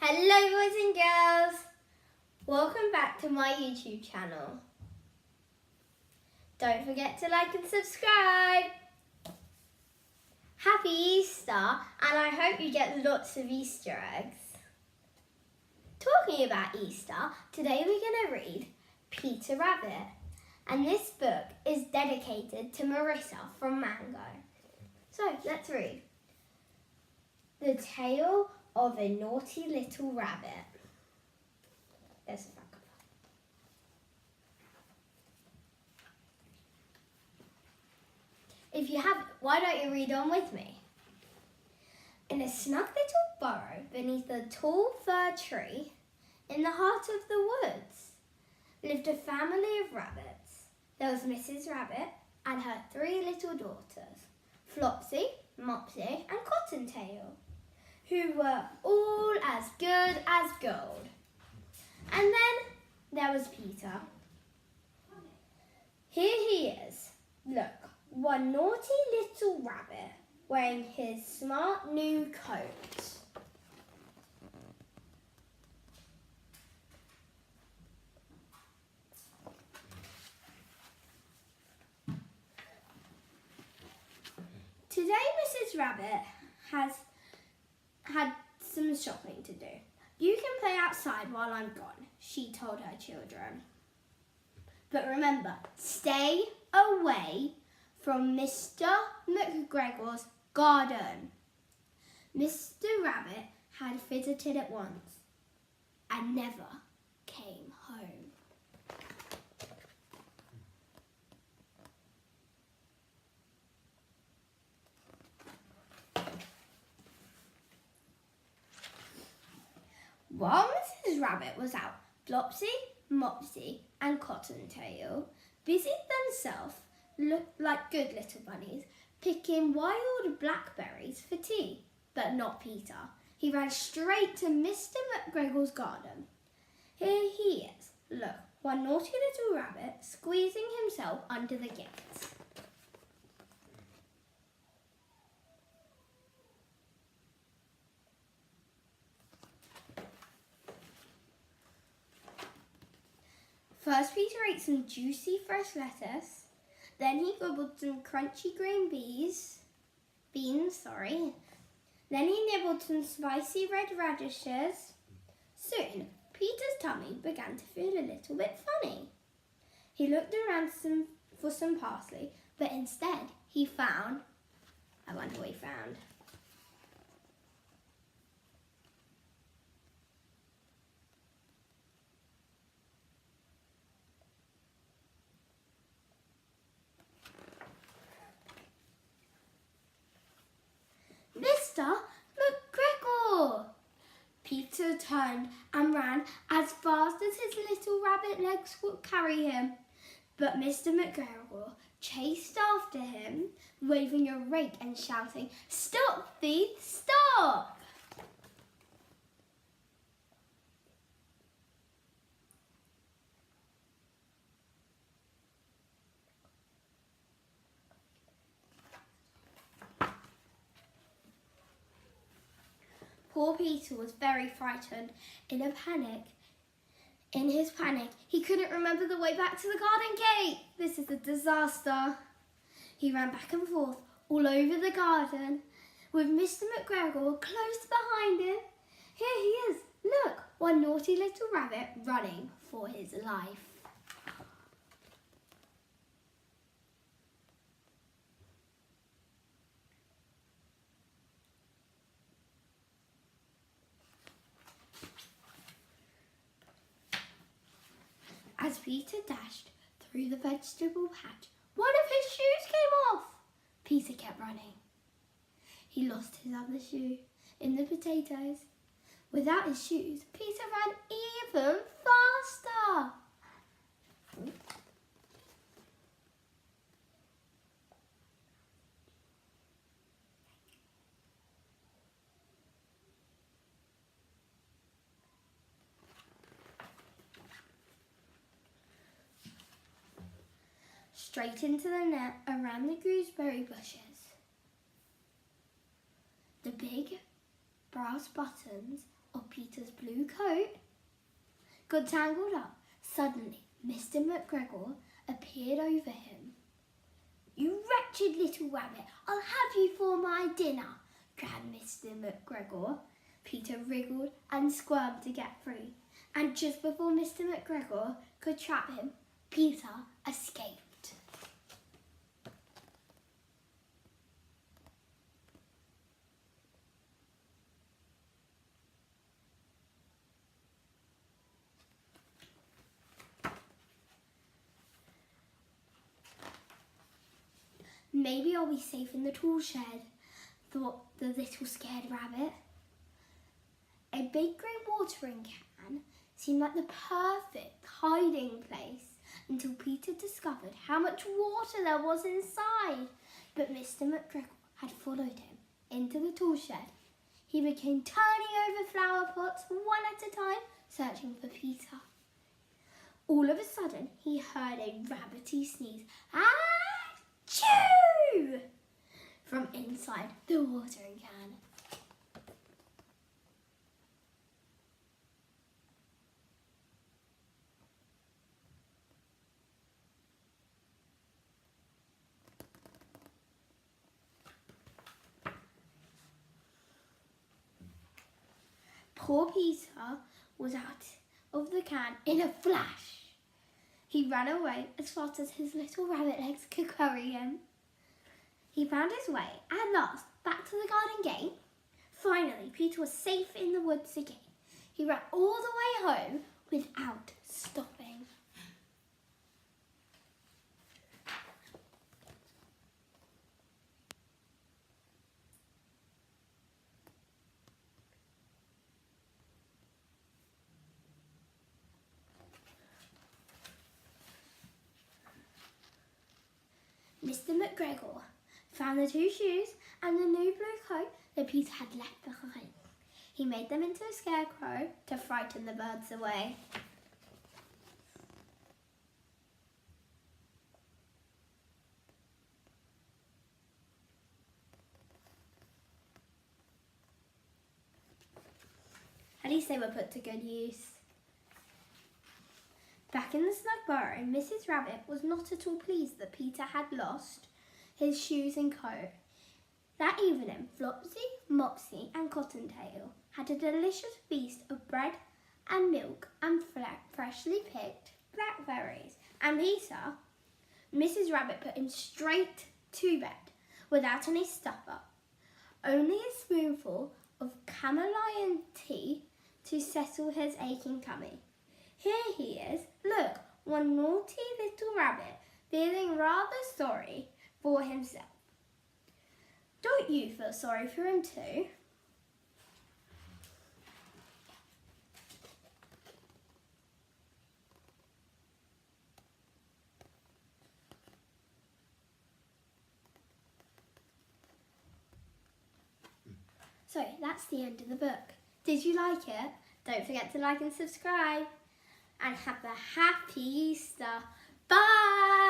Hello boys and girls, welcome back to my YouTube channel. Don't forget to like and subscribe. Happy Easter, and I hope you get lots of Easter eggs. Talking about Easter, today we're going to read Peter Rabbit, and this book is dedicated to Marisa from Mango. So let's read. The Tale of a Naughty Little Rabbit. There's a front cover. If you haven't, why don't you read on with me? In a snug little burrow beneath a tall fir tree, in the heart of the woods, lived a family of rabbits. There was Mrs. Rabbit and her 3 little daughters, Flopsy, Mopsy and Cottontail, who were all as good as gold. And then there was Peter. Here he is. Look, one naughty little rabbit wearing his smart new coat. Today Mrs. Rabbit has had some shopping to do. You can play outside while I'm gone, she told her children. But remember, stay away from Mr. McGregor's garden. Mr. Rabbit had visited it once and never came home. While Mrs. Rabbit was out, Flopsy, Mopsy and Cottontail busied themselves like good little bunnies, picking wild blackberries for tea. But not Peter. He ran straight to Mr. McGregor's garden. Here he is. Look, one naughty little rabbit squeezing himself under the gate. First, Peter ate some juicy fresh lettuce. Then he gobbled some crunchy green beans. Then he nibbled some spicy red radishes. Soon, Peter's tummy began to feel a little bit funny. He looked around for some parsley, but instead he found, I wonder what he found. Mr. McGregor! Peter turned and ran as fast as his little rabbit legs would carry him. But Mr. McGregor chased after him, waving a rake and shouting, "Stop, thief, stop!" Poor Peter was very frightened. In his panic, he couldn't remember the way back to the garden gate. This is a disaster. He ran back and forth all over the garden with Mr. McGregor close behind him. Here he is. Look, one naughty little rabbit running for his life. As Peter dashed through the vegetable patch, one of his shoes came off. Peter kept running. He lost his other shoe in the potatoes. Without his shoes, Peter ran even faster. Straight into the net around the gooseberry bushes. The big brass buttons of Peter's Peter's blue coat got tangled up. Suddenly, Mr. McGregor appeared over him. "You wretched little rabbit, I'll have you for my dinner," cried Mr. McGregor. Peter wriggled and squirmed to get free, and just before Mr. McGregor could trap him, Peter escaped. "Maybe I'll be safe in the tool shed," thought the little scared rabbit. A big grey watering can seemed like the perfect hiding place until Peter discovered how much water there was inside. But Mr. McGregor had followed him into the tool shed. He began turning over flower pots one at a time, searching for Peter. All of a sudden, he heard a rabbity sneeze. "Achoo!" from inside the watering can. Poor Peter was out of the can in a flash. He ran away as fast as his little rabbit legs could carry him. He found his way, at last, back to the garden gate. Finally, Peter was safe in the woods again. He ran all the way home without stopping. Mr. McGregor found the 2 shoes and the new blue coat that Peter had left behind. He made them into a scarecrow to frighten the birds away. At least they were put to good use. Back in the snug burrow, Mrs. Rabbit was not at all pleased that Peter had lost his shoes and coat. That evening, Flopsy, Mopsy and Cottontail had a delicious feast of bread and milk and freshly picked blackberries. And Peter, Mrs. Rabbit put him straight to bed without any stuff-up. Only a spoonful of chamomile tea to settle his aching tummy. Here he is, look, one naughty little rabbit, feeling rather sorry for himself. Don't you feel sorry for him too? So that's the end of the book. Did you like it? Don't forget to like and subscribe. And have a happy Easter. Bye!